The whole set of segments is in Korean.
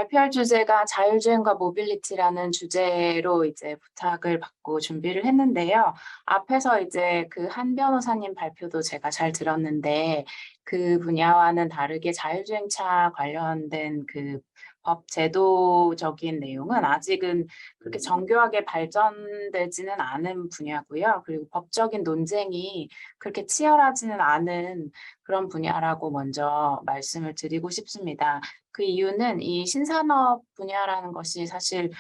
발표할 주제가 자율주행과 모빌리티라는 주제로 이제 부탁을 받고 준비를 했는데요. 앞에서 이제 그 한 변호사님 발표도 제가 잘 들었는데 그 분야와는 다르게 자율주행차 관련된 그 법 제도적인 내용은 아직은 그렇게 정교하게 발전되지는 않은 분야고요. 그리고 법적인 논쟁이 그렇게 치열하지는 않은 그런 분야라고 먼저 말씀을 드리고 싶습니다. 그 이유는 이 신산업 분야라는 것이 사실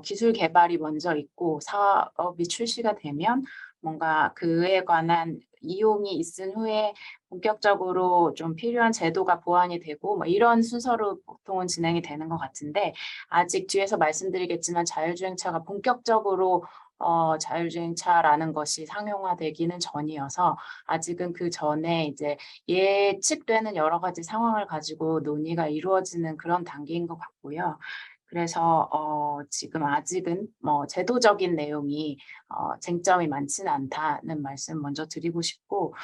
기술 개발이 먼저 있고 사업이 출시가 되면 뭔가 그에 관한 이용이 있은 후에 본격적으로 좀 필요한 제도가 보완이 되고 뭐 이런 순서로 보통은 진행이 되는 것 같은데 아직 뒤에서 말씀드리겠지만 자율주행차가 본격적으로 자율주행차라는 것이 상용화되기는 전이어서 아직은 그 전에 이제 예측되는 여러 가지 상황을 가지고 논의가 이루어지는 그런 단계인 것 같고요. 그래서 지금 아직은 뭐 제도적인 내용이 쟁점이 많지는 않다는 말씀 먼저 드리고 싶고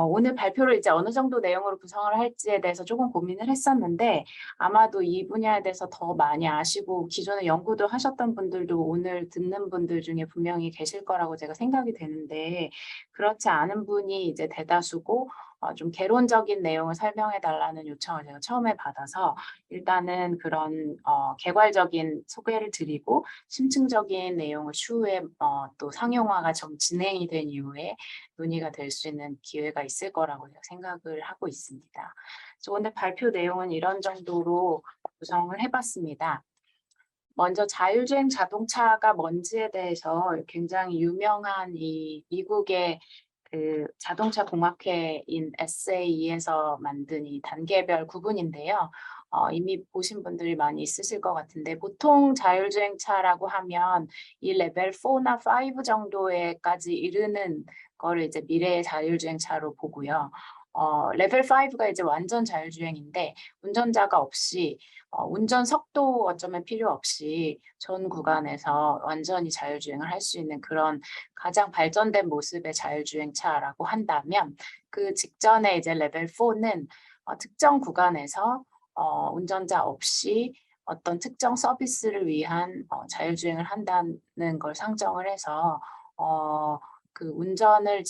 오늘 발표를 이제 어느 정도 내용으로 구성을 할지에 대해서 조금 고민을 했었는데 아마도 이 분야에 대해서 더 많이 아시고 기존에 연구도 하셨던 분들도 오늘 듣는 분들 중에 분명히 계실 거라고 제가 생각이 되는데 그렇지 않은 분이 이제 대다수고 좀 개론적인 내용을 설명해 달라는 요청을 제가 처음에 받아서 일단은 그런 개괄적인 소개를 드리고 심층적인 내용을 추후에 또 상용화가 좀 진행이 된 이후에 논의가 될 수 있는 기회가 있을 거라고 생각을 하고 있습니다. 그래서 오늘 발표 내용은 이런 정도로 구성을 해봤습니다. 먼저 자율주행 자동차가 뭔지에 대해서 굉장히 유명한 이 미국의 그 자동차 공학회인 SAE에서 만든 이 단계별 구분인데요. 이미 보신 분들이 많이 있으실 것 같은데 보통 자율주행차라고 하면 이 레벨 4나 5 정도에까지 이르는 거를 이제 미래의 자율주행차로 보고요. 레벨 5가 이제 완전 자율주행인데 운전자가 없이 운전 속도 어쩌면 필요 없이 전 구간에서 완전히 자율주행을 할 수 있는 그런 가장 발전된 모습의 자율주행차라고 한다면 그 직전에 이제 레벨 4는 특정 구간에서 운전자 없이 어떤 특정 서비스를 위한 자율주행을 한다는 걸 상정을 해서 그 운전을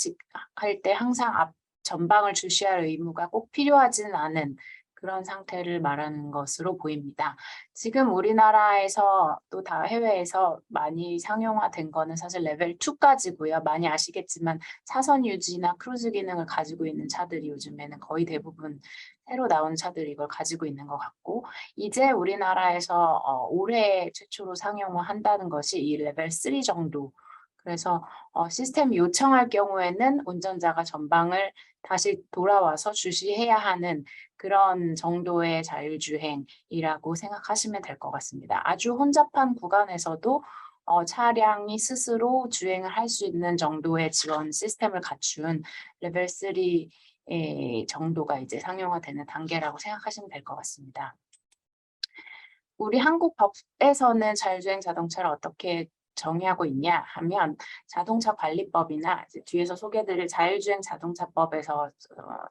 할 때 항상 앞 전방을 주시할 의무가 꼭 필요하지는 않은 그런 상태를 말하는 것으로 보입니다. 지금 우리나라에서 또 다 해외에서 많이 상용화된 거는 사실 레벨 2까지고요. 많이 아시겠지만 차선 유지나 크루즈 기능을 가지고 있는 차들이 요즘에는 거의 대부분 새로 나온 차들이 이걸 가지고 있는 것 같고 이제 우리나라에서 올해 최초로 상용화한다는 것이 이 레벨 3 정도 그래서 시스템이 요청할 경우에는 운전자가 전방을 다시 돌아와서 주시해야 하는 그런 정도의 자율주행이라고 생각하시면 될 것 같습니다. 아주 혼잡한 구간에서도 차량이 스스로 주행을 할 수 있는 정도의 지원 시스템을 갖춘 레벨 3 정도가 이제 상용화되는 단계라고 생각하시면 될 것 같습니다. 우리 한국 법에서는 자율주행 자동차를 어떻게 정의하고 있냐 하면 자동차 관리법이나 이제 뒤에서 소개드릴 자율주행 자동차법에서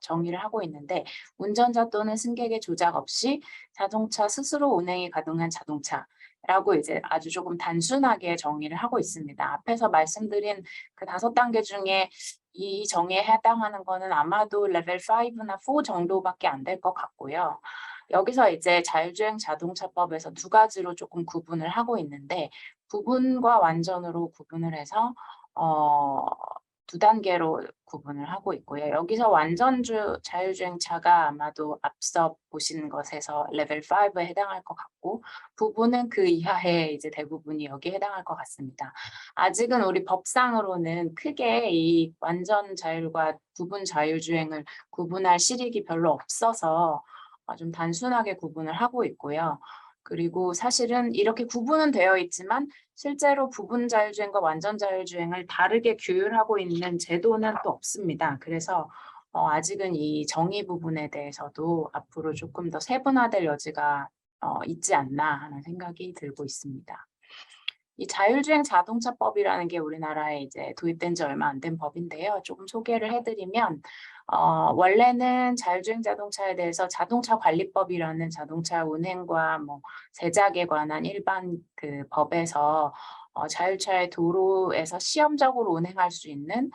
정의를 하고 있는데 운전자 또는 승객의 조작 없이 자동차 스스로 운행이 가능한 자동차라고 이제 아주 조금 단순하게 정의를 하고 있습니다. 앞에서 말씀드린 그 5단계 중에 이 정의에 해당하는 거는 아마도 레벨 5나 4 정도밖에 안 될 것 같고요. 여기서 이제 자율주행 자동차법에서 두 가지로 조금 구분을 하고 있는데 부분과 완전으로 구분을 해서 두 단계로 구분을 하고 있고요. 여기서 완전주 자율주행차가 아마도 앞서 보신 것에서 레벨 5에 해당할 것 같고 부분은 그 이하의 이제 대부분이 여기에 해당할 것 같습니다. 아직은 우리 법상으로는 크게 이 완전 자율과 부분 자율주행을 구분할 실익이 별로 없어서 좀 단순하게 구분을 하고 있고요. 그리고 사실은 이렇게 구분은 되어 있지만 실제로 부분 자율주행과 완전 자율주행을 다르게 규율하고 있는 제도는 또 없습니다. 그래서 아직은 이 정의 부분에 대해서도 앞으로 조금 더 세분화될 여지가 있지 않나 하는 생각이 들고 있습니다. 이 자율주행 자동차법이라는 게 우리나라에 이제 도입된 지 얼마 안 된 법인데요. 조금 소개를 해드리면 원래는 자율주행 자동차에 대해서 자동차 관리법이라는 자동차 운행과 뭐 제작에 관한 일반 그 법에서 자율차의 도로에서 시험적으로 운행할 수 있는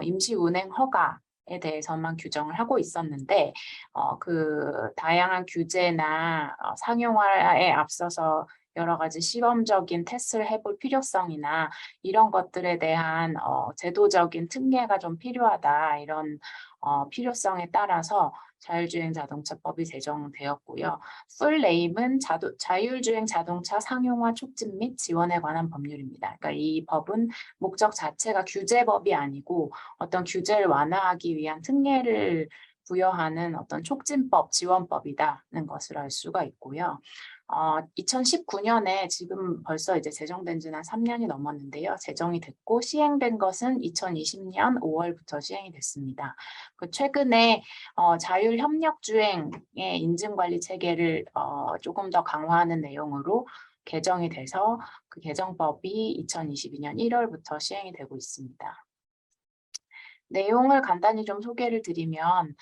임시 운행 허가에 대해서만 규정을 하고 있었는데 그 다양한 규제나 상용화에 앞서서 여러 가지 시범적인 테스트를 해볼 필요성이나 이런 것들에 대한 제도적인 특례가 좀 필요하다. 이런 필요성에 따라서 자율주행 자동차법이 제정되었고요. 풀 네임은 자율주행 자동차 상용화 촉진 및 지원에 관한 법률입니다. 그러니까 이 법은 목적 자체가 규제법이 아니고 어떤 규제를 완화하기 위한 특례를 부여하는 어떤 촉진법, 지원법이다는 것을 알 수가 있고요. 2019년에 지금 벌써 이제 제정된 지는 한 3년이 넘었는데요. 제정이 됐고 시행된 것은 2020년 5월부터 시행이 됐습니다. 최근에 자율협력주행의 인증관리 체계를 조금 더 강화하는 내용으로 개정이 돼서 그 개정법이 2022년 1월부터 시행이 되고 있습니다. 내용을 간단히 좀 소개를 드리면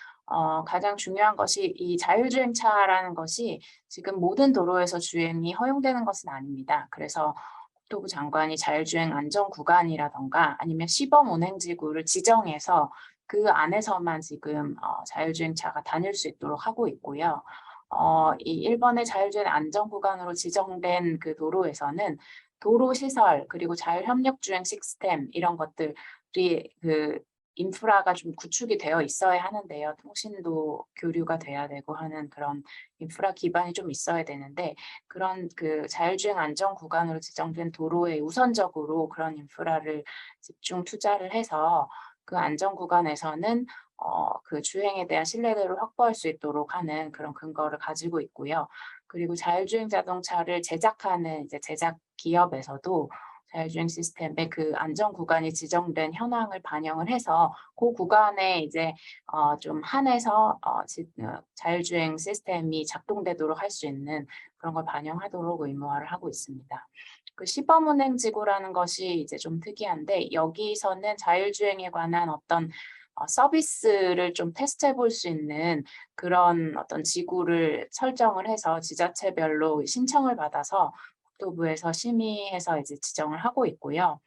가장 중요한 것이 이 자율주행차라는 것이 지금 모든 도로에서 주행이 허용되는 것은 아닙니다. 그래서 국토부 장관이 자율주행 안전구간이라던가 아니면 시범 운행지구를 지정해서 그 안에서만 지금 자율주행차가 다닐 수 있도록 하고 있고요. 이 일본의 자율주행 안전구간으로 지정된 그 도로에서는 도로시설 그리고 자율협력주행 시스템 이런 것들이 그 인프라가 좀 구축이 되어 있어야 하는데요. 통신도 교류가 돼야 되고 하는 그런 인프라 기반이 좀 있어야 되는데 그런 그 자율주행 안전 구간으로 지정된 도로에 우선적으로 그런 인프라를 집중 투자를 해서 그 안전 구간에서는 그 주행에 대한 신뢰도를 확보할 수 있도록 하는 그런 근거를 가지고 있고요. 그리고 자율주행 자동차를 제작하는 이제 제작 기업에서도 자율주행 시스템의 그 안전 구간이 지정된 현황을 반영을 해서 그 구간에 이제 좀 한해서 자율주행 시스템이 작동되도록 할 수 있는 그런 걸 반영하도록 의무화를 하고 있습니다. 그 시범운행지구라는 것이 이제 좀 특이한데 여기서는 자율주행에 관한 어떤 서비스를 좀 테스트해 볼 수 있는 그런 어떤 지구를 설정을 해서 지자체별로 신청을 받아서 국토부에서 심의해서 이제 지정을 하고 있고요.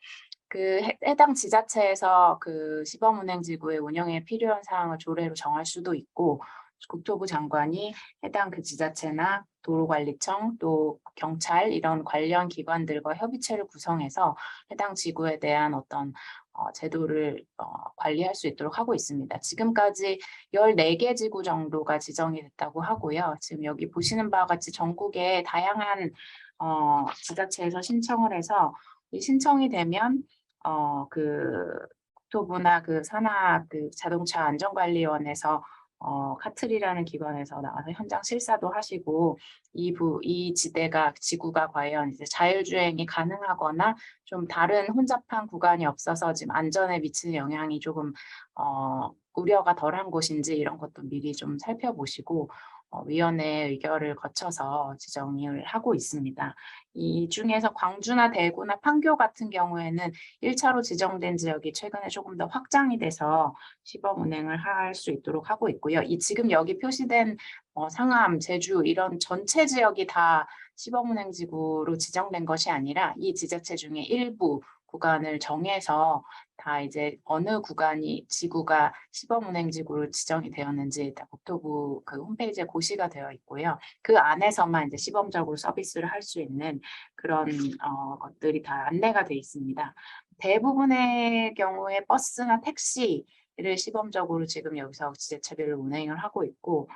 그 해당 지자체에서 그 시범운행지구의 운영에 필요한 사항을 조례로 정할 수도 있고 국토부 장관이 해당 그 지자체나 도로관리청 또 경찰 이런 관련 기관들과 협의체를 구성해서 해당 지구에 대한 어떤 제도를 관리할 수 있도록 하고 있습니다. 지금까지 14개 지구 정도가 지정이 됐다고 하고요. 지금 여기 보시는 바와 같이 전국에 다양한 지자체에서 신청을 해서 이 신청이 되면 그 국토부나 그 산하 그 자동차 안전관리원에서 카트리라는 기관에서 나와서 현장 실사도 하시고 이 지구가 과연 이제 자율주행이 가능하거나 좀 다른 혼잡한 구간이 없어서 지금 안전에 미치는 영향이 조금 우려가 덜한 곳인지 이런 것도 미리 좀 살펴보시고 위원회 의결을 거쳐서 지정을 하고 있습니다. 이 중에서 광주나 대구나 판교 같은 경우에는 1차로 지정된 지역이 최근에 조금 더 확장이 돼서 시범 운행을 할 수 있도록 하고 있고요. 이 지금 여기 표시된 상암, 제주 이런 전체 지역이 다 시범 운행지구로 지정된 것이 아니라 이 지자체 중에 일부 구간을 정해서 다 이제 어느 구간이 지구가 시범 운행지구로 지정이 되었는지 다 국토부 그 홈페이지에 고시가 되어 있고요. 그 안에서만 이제 시범적으로 서비스를 할 수 있는 그런 것들이 다 안내가 되어 있습니다. 대부분의 경우에 버스나 택시를 시범적으로 지금 여기서 지자체별로 운행을 하고 있고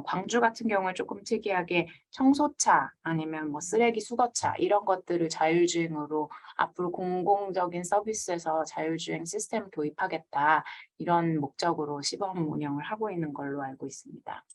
광주 같은 경우에 조금 특이하게 청소차 아니면 뭐 쓰레기 수거차 이런 것들을 자율주행으로 앞으로 공공적인 서비스에서 자율주행 시스템을 도입하겠다 이런 목적으로 시범 운영을 하고 있는 걸로 알고 있습니다.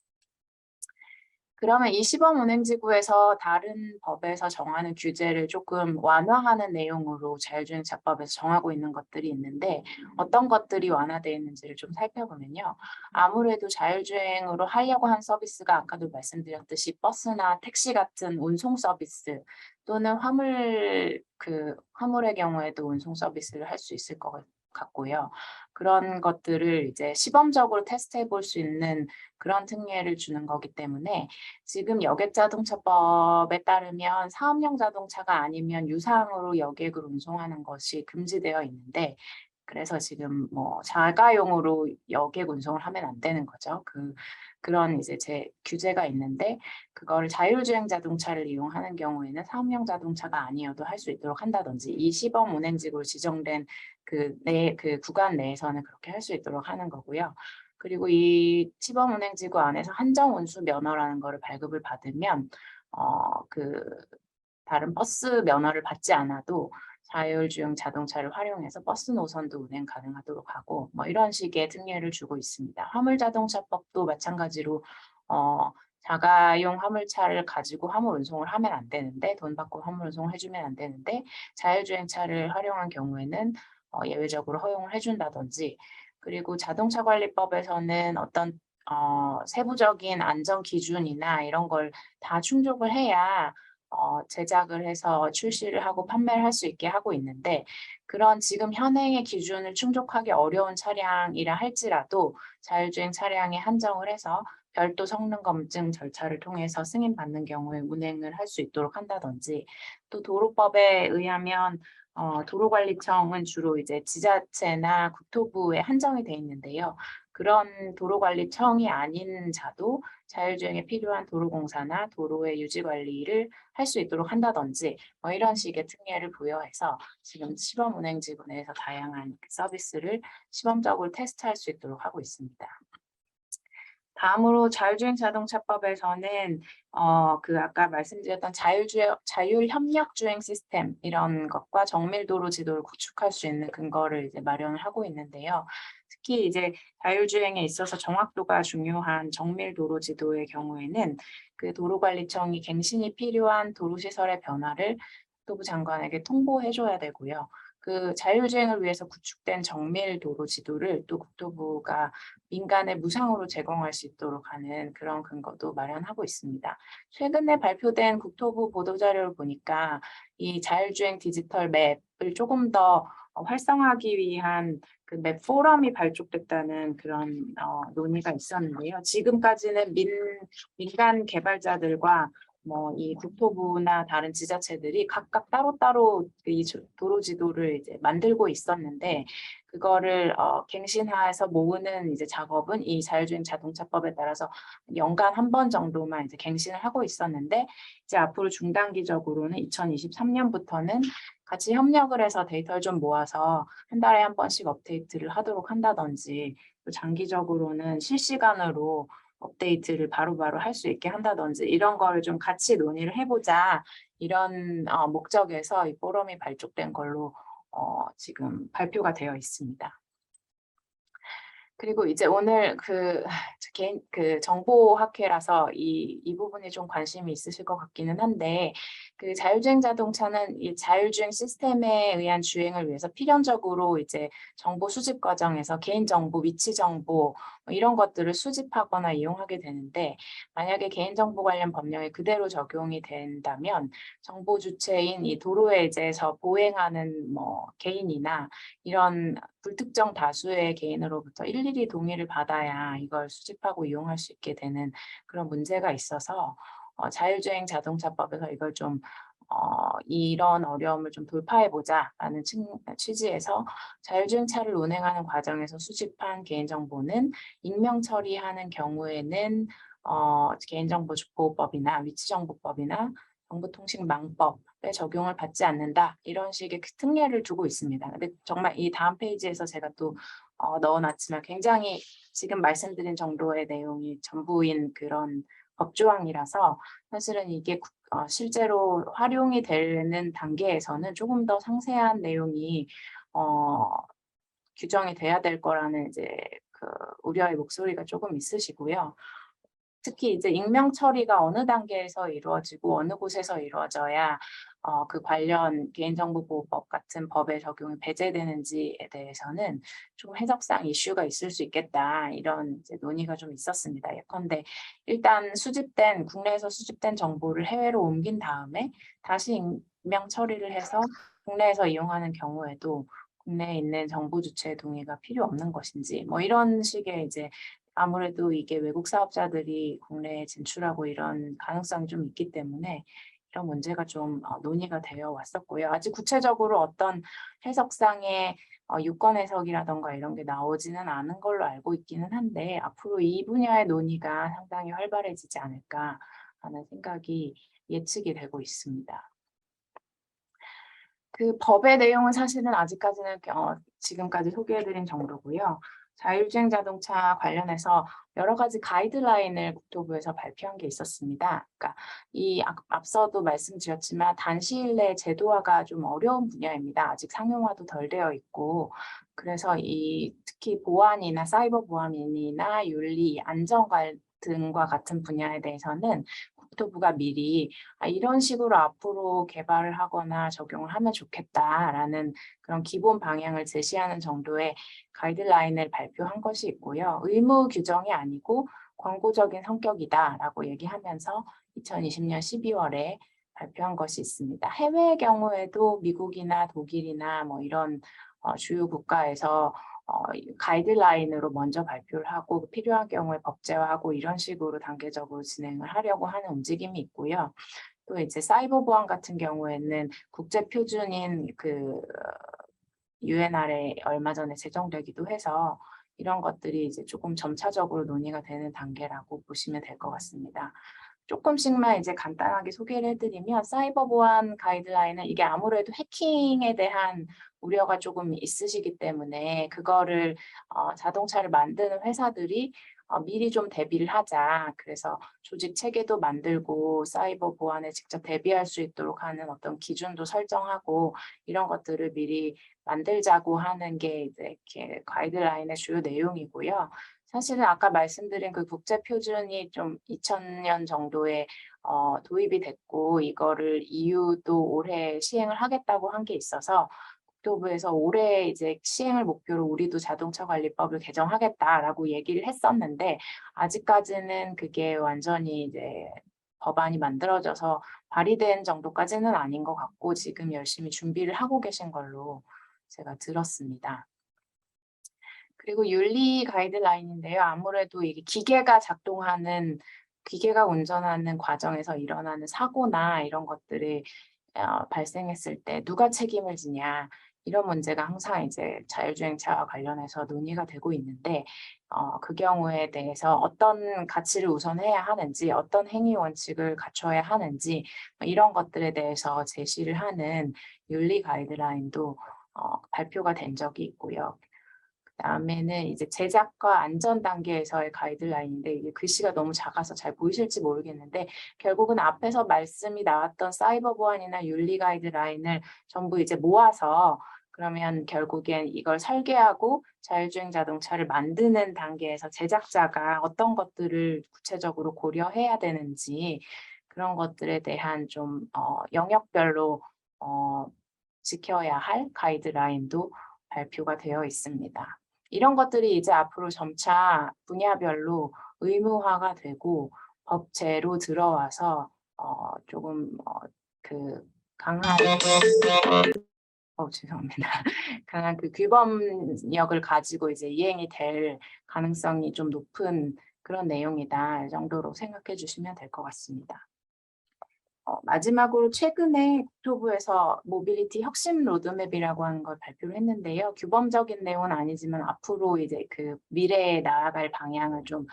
그러면 이 시범 운행지구에서 다른 법에서 정하는 규제를 조금 완화하는 내용으로 자율주행차법에서 정하고 있는 것들이 있는데 어떤 것들이 완화되어 있는지를 좀 살펴보면요. 아무래도 자율주행으로 하려고 한 서비스가 아까도 말씀드렸듯이 버스나 택시 같은 운송 서비스 또는 화물의 경우에도 운송 서비스를 할 수 있을 같고요. 그런 것들을 이제 시범적으로 테스트해 볼 수 있는 그런 특례를 주는 거기 때문에 지금 여객자동차법에 따르면 사업용 자동차가 아니면 유상으로 여객을 운송하는 것이 금지되어 있는데 그래서 지금 뭐 자가용으로 여객 운송을 하면 안 되는 거죠. 그런 이제 규제가 있는데 그거를 자율주행 자동차를 이용하는 경우에는 사업용 자동차가 아니어도 할 수 있도록 한다든지 이 시범 운행지구로 지정된 그 구간 내에서는 그렇게 할 수 있도록 하는 거고요. 그리고 이 시범 운행지구 안에서 한정 운수 면허라는 거를 발급을 받으면 그 다른 버스 면허를 받지 않아도 자율주행 자동차를 활용해서 버스 노선도 운행 가능하도록 하고 뭐 이런 식의 특례를 주고 있습니다. 화물자동차법도 마찬가지로 자가용 화물차를 가지고 화물 운송을 하면 안 되는데 돈 받고 화물 운송을 해주면 안 되는데 자율주행차를 활용한 경우에는 예외적으로 허용을 해준다든지 그리고 자동차관리법에서는 어떤 세부적인 안전 기준이나 이런 걸 다 충족을 해야 제작을 해서 출시를 하고 판매를 할 수 있게 하고 있는데 그런 지금 현행의 기준을 충족하기 어려운 차량이라 할지라도 자율주행 차량에 한정을 해서 별도 성능 검증 절차를 통해서 승인받는 경우에 운행을 할 수 있도록 한다든지 또 도로법에 의하면 도로관리청은 주로 이제 지자체나 국토부에 한정이 돼 있는데요. 그런 도로관리청이 아닌 자도 자율주행에 필요한 도로공사나 도로의 유지 관리를 할 수 있도록 한다든지 뭐 이런 식의 특례를 부여해서 지금 시범 운행지구 내에서 다양한 서비스를 시범적으로 테스트할 수 있도록 하고 있습니다. 다음으로 자율주행 자동차법에서는 아까 말씀드렸던 자율협력주행 시스템 이런 것과 정밀도로 지도를 구축할 수 있는 근거를 이제 마련을 하고 있는데요. 특히 이제 자율주행에 있어서 정확도가 중요한 정밀도로 지도의 경우에는 그 도로관리청이 갱신이 필요한 도로시설의 변화를 국토부 장관에게 통보해줘야 되고요. 그 자율주행을 위해서 구축된 정밀도로 지도를 또 국토부가 민간에 무상으로 제공할 수 있도록 하는 그런 근거도 마련하고 있습니다. 최근에 발표된 국토부 보도자료를 보니까 이 자율주행 디지털 맵을 조금 더 활성화하기 위한 그 맵 포럼이 발족됐다는 그런 논의가 있었는데요. 지금까지는 민간 개발자들과 뭐 이 국토부나 다른 지자체들이 각각 따로따로 이 도로 지도를 이제 만들고 있었는데 그거를 갱신화해서 모으는 이제 작업은 이 자율주행 자동차법에 따라서 연간 한 번 정도만 이제 갱신을 하고 있었는데 이제 앞으로 중단기적으로는 2023년부터는 같이 협력을 해서 데이터를 좀 모아서 한 달에 한 번씩 업데이트를 하도록 한다든지 또 장기적으로는 실시간으로 업데이트를 바로바로 할 수 있게 한다든지 이런 거를 좀 같이 논의를 해보자 이런 목적에서 이 포럼이 발족된 걸로 지금 발표가 되어 있습니다. 그리고 이제 오늘 개인 정보학회라서 이 부분에 좀 관심이 있으실 것 같기는 한데 그 자율주행 자동차는 이 자율주행 시스템에 의한 주행을 위해서 필연적으로 이제 정보 수집 과정에서 개인정보, 위치정보 뭐 이런 것들을 수집하거나 이용하게 되는데 만약에 개인정보 관련 법령이 그대로 적용이 된다면 정보 주체인 이 도로에 이제서 보행하는 뭐 개인이나 이런 불특정 다수의 개인으로부터 일일이 동의를 받아야 이걸 수집하고 이용할 수 있게 되는 그런 문제가 있어서 자율주행 자동차법에서 이걸 좀 이런 어려움을 좀 돌파해보자라는 취지에서 자율주행차를 운행하는 과정에서 수집한 개인정보는 익명 처리하는 경우에는 개인정보보호법이나 위치정보법이나 정보통신망법에 적용을 받지 않는다. 이런 식의 특례를 두고 있습니다. 근데 정말 이 다음 페이지에서 제가 또 넣어놨지만 굉장히 지금 말씀드린 정도의 내용이 전부인 그런 법조항이라서 사실은 이게 실제로 활용이 되는 단계에서는 조금 더 상세한 내용이 규정이 돼야 될 거라는 이제 그 우려의 목소리가 조금 있으시고요. 특히 이제 익명 처리가 어느 단계에서 이루어지고 어느 곳에서 이루어져야 그 관련 개인정보보호법 같은 법의 적용이 배제되는지에 대해서는 좀 해석상 이슈가 있을 수 있겠다 이런 이제 논의가 좀 있었습니다. 예컨대 일단 국내에서 수집된 정보를 해외로 옮긴 다음에 다시 익명 처리를 해서 국내에서 이용하는 경우에도 국내에 있는 정부 주체 동의가 필요 없는 것인지 뭐 이런 식의 이제 아무래도 이게 외국 사업자들이 국내에 진출하고 이런 가능성이 좀 있기 때문에 이런 문제가 좀 논의가 되어 왔었고요. 아직 구체적으로 어떤 해석상의 유권 해석이라든가 이런 게 나오지는 않은 걸로 알고 있기는 한데 앞으로 이 분야의 논의가 상당히 활발해지지 않을까 하는 생각이 예측이 되고 있습니다. 그 법의 내용은 사실은 아직까지는 지금까지 소개해 드린 정도고요. 자율주행 자동차 관련해서 여러 가지 가이드라인을 국토부에서 발표한 게 있었습니다. 그러니까 이 앞서도 말씀드렸지만 단시일 내에 제도화가 좀 어려운 분야입니다. 아직 상용화도 덜 되어 있고 그래서 이 특히 보안이나 사이버 보안이나 윤리, 안전 등과 같은 분야에 대해서는 국토부가 미리 이런 식으로 앞으로 개발을 하거나 적용을 하면 좋겠다라는 그런 기본 방향을 제시하는 정도의 가이드라인을 발표한 것이 있고요. 의무 규정이 아니고 광고적인 성격이다라고 얘기하면서 2020년 12월에 발표한 것이 있습니다. 해외의 경우에도 미국이나 독일이나 뭐 이런 주요 국가에서 가이드라인으로 먼저 발표를 하고 필요한 경우에 법제화하고 이런 식으로 단계적으로 진행을 하려고 하는 움직임이 있고요. 또 이제 사이버 보안 같은 경우에는 국제 표준인 그 UNR에 얼마 전에 제정되기도 해서 이런 것들이 이제 조금 점차적으로 논의가 되는 단계라고 보시면 될 것 같습니다. 조금씩만 이제 간단하게 소개를 해드리면 사이버 보안 가이드라인은 이게 아무래도 해킹에 대한 우려가 조금 있으시기 때문에 그거를 자동차를 만드는 회사들이 미리 좀 대비를 하자. 그래서 조직 체계도 만들고 사이버 보안에 직접 대비할 수 있도록 하는 어떤 기준도 설정하고 이런 것들을 미리 만들자고 하는 게 이제 이렇게 가이드라인의 주요 내용이고요. 사실은 아까 말씀드린 그 국제 표준이 좀 2000년 정도에 도입이 됐고 이거를 EU도 올해 시행을 하겠다고 한 게 있어서 국토부에서 올해 이제 시행을 목표로 우리도 자동차 관리법을 개정하겠다라고 얘기를 했었는데 아직까지는 그게 완전히 이제 법안이 만들어져서 발의된 정도까지는 아닌 것 같고 지금 열심히 준비를 하고 계신 걸로 제가 들었습니다. 그리고 윤리 가이드라인인데요. 아무래도 이게 기계가 운전하는 과정에서 일어나는 사고나 이런 것들이 발생했을 때 누가 책임을 지냐 이런 문제가 항상 이제 자율주행차와 관련해서 논의가 되고 있는데 그 경우에 대해서 어떤 가치를 우선해야 하는지 어떤 행위 원칙을 갖춰야 하는지 이런 것들에 대해서 제시를 하는 윤리 가이드라인도 발표가 된 적이 있고요. 그다음에는 이제 제작과 안전 단계에서의 가이드라인인데 이게 글씨가 너무 작아서 잘 보이실지 모르겠는데 결국은 앞에서 말씀이 나왔던 사이버 보안이나 윤리 가이드라인을 전부 이제 모아서 그러면 결국엔 이걸 설계하고 자율주행 자동차를 만드는 단계에서 제작자가 어떤 것들을 구체적으로 고려해야 되는지 그런 것들에 대한 좀 영역별로 지켜야 할 가이드라인도 발표가 되어 있습니다. 이런 것들이 이제 앞으로 점차 분야별로 의무화가 되고 법제로 들어와서 조금 그 강한 죄송합니다. 강한 그 규범력을 가지고 이제 이행이 될 가능성이 좀 높은 그런 내용이다. 이 정도로 생각해 주시면 될 것 같습니다. 마지막으로 최근에 국토부에서 모빌리티 혁신 로드맵이라고 하는 걸 발표를 했는데요. 규범적인 내용은 아니지만 앞으로 이제 그 미래에 나아갈 방향을 좀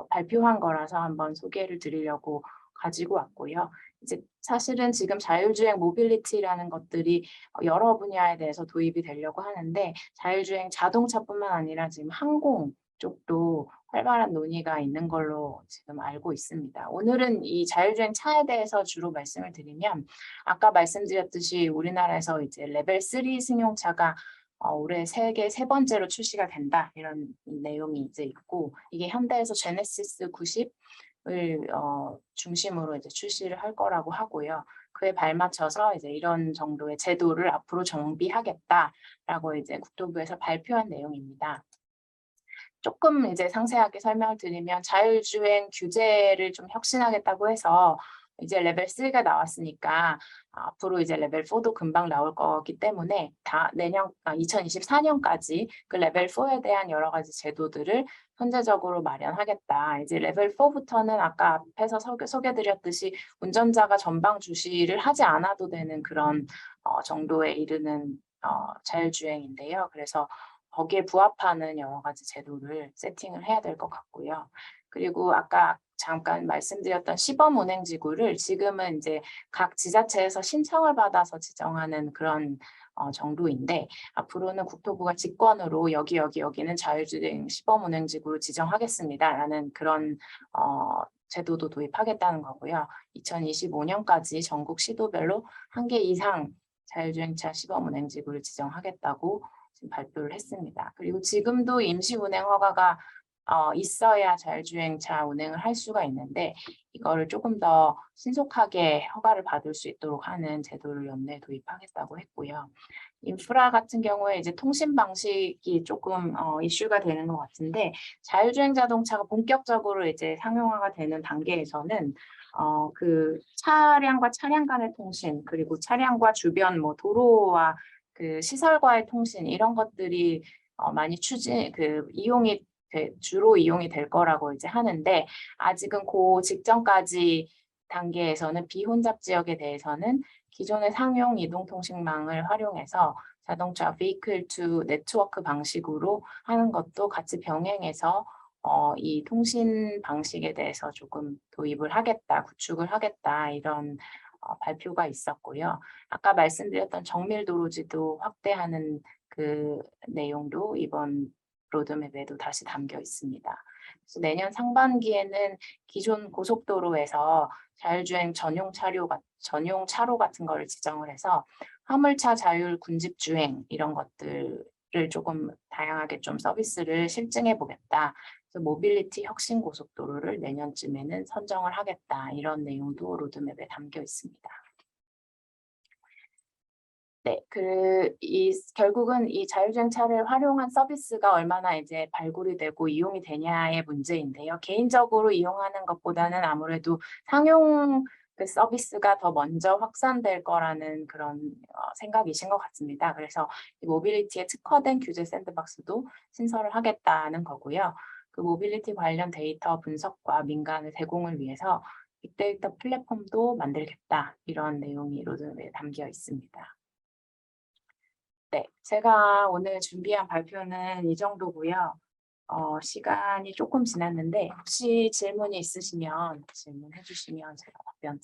발표한 거라서 한번 소개를 드리려고 가지고 왔고요. 이제 사실은 지금 자율주행 모빌리티라는 것들이 여러 분야에 대해서 도입이 되려고 하는데 자율주행 자동차뿐만 아니라 지금 항공 쪽도 활발한 논의가 있는 걸로 지금 알고 있습니다. 오늘은 이 자율주행 차에 대해서 주로 말씀을 드리면 아까 말씀드렸듯이 우리나라에서 이제 레벨 3 승용차가 올해 세계 세 번째로 출시가 된다 이런 내용이 이제 있고 이게 현대에서 제네시스 90을 중심으로 이제 출시를 할 거라고 하고요. 그에 발맞춰서 이제 이런 정도의 제도를 앞으로 정비하겠다라고 이제 국토부에서 발표한 내용입니다. 조금 이제 상세하게 설명을 드리면 자율주행 규제를 좀 혁신하겠다고 해서 이제 레벨 3가 나왔으니까 앞으로 이제 레벨 4도 금방 나올 거기 때문에 2024년까지 그 레벨 4에 대한 여러 가지 제도들을 선제적으로 마련하겠다. 이제 레벨 4부터는 아까 앞에서 소개드렸듯이 운전자가 전방 주시를 하지 않아도 되는 그런 정도에 이르는 자율주행인데요. 그래서 거기에 부합하는 여러 가지 제도를 세팅을 해야 될 것 같고요. 그리고 아까 잠깐 말씀드렸던 시범 운행지구를 지금은 이제 각 지자체에서 신청을 받아서 지정하는 그런 정도인데, 앞으로는 국토부가 직권으로 여기는 자율주행 시범 운행지구로 지정하겠습니다라는 그런 제도도 도입하겠다는 거고요. 2025년까지 전국 시도별로 1개 이상 자율주행차 시범 운행지구를 지정하겠다고 지금 발표를 했습니다. 그리고 지금도 임시 운행 허가가 있어야 자율주행차 운행을 할 수가 있는데, 이거를 조금 더 신속하게 허가를 받을 수 있도록 하는 제도를 연내에 도입하겠다고 했고요. 인프라 같은 경우에 이제 통신 방식이 조금 이슈가 되는 것 같은데, 자율주행 자동차가 본격적으로 이제 상용화가 되는 단계에서는 그 차량과 차량 간의 통신, 그리고 차량과 주변 뭐 도로와 그 시설과의 통신, 이런 것들이 많이 이용이 주로 이용이 될 거라고 이제 하는데, 아직은 그 직전까지 단계에서는 비혼잡 지역에 대해서는 기존의 상용 이동통신망을 활용해서 자동차 vehicle to network 방식으로 하는 것도 같이 병행해서 이 통신 방식에 대해서 조금 도입을 하겠다, 구축을 하겠다, 이런 발표가 있었고요. 아까 말씀드렸던 정밀도로지도 확대하는 그 내용도 이번 로드맵에도 다시 담겨 있습니다. 그래서 내년 상반기에는 기존 고속도로에서 자율주행 전용 차로 같은 거를 지정을 해서 화물차 자율 군집주행 이런 것들을 조금 다양하게 좀 서비스를 실증해 보겠다. 그래서 모빌리티 혁신 고속도로를 내년쯤에는 선정을 하겠다. 이런 내용도 로드맵에 담겨 있습니다. 네, 결국은 이 자율주행차를 활용한 서비스가 얼마나 이제 발굴이 되고 이용이 되냐의 문제인데요. 개인적으로 이용하는 것보다는 아무래도 상용 그 서비스가 더 먼저 확산될 거라는 그런 생각이신 것 같습니다. 그래서 이 모빌리티에 특화된 규제 샌드박스도 신설을 하겠다는 거고요. 그 모빌리티 관련 데이터 분석과 민간의 제공을 위해서 빅데이터 플랫폼도 만들겠다. 이런 내용이 로드맵에 담겨 있습니다. 네, 제가 오늘 준비한 발표는 이 정도고요. 시간이 조금 지났는데 혹시 질문이 있으시면 질문해 주시면 제가 답변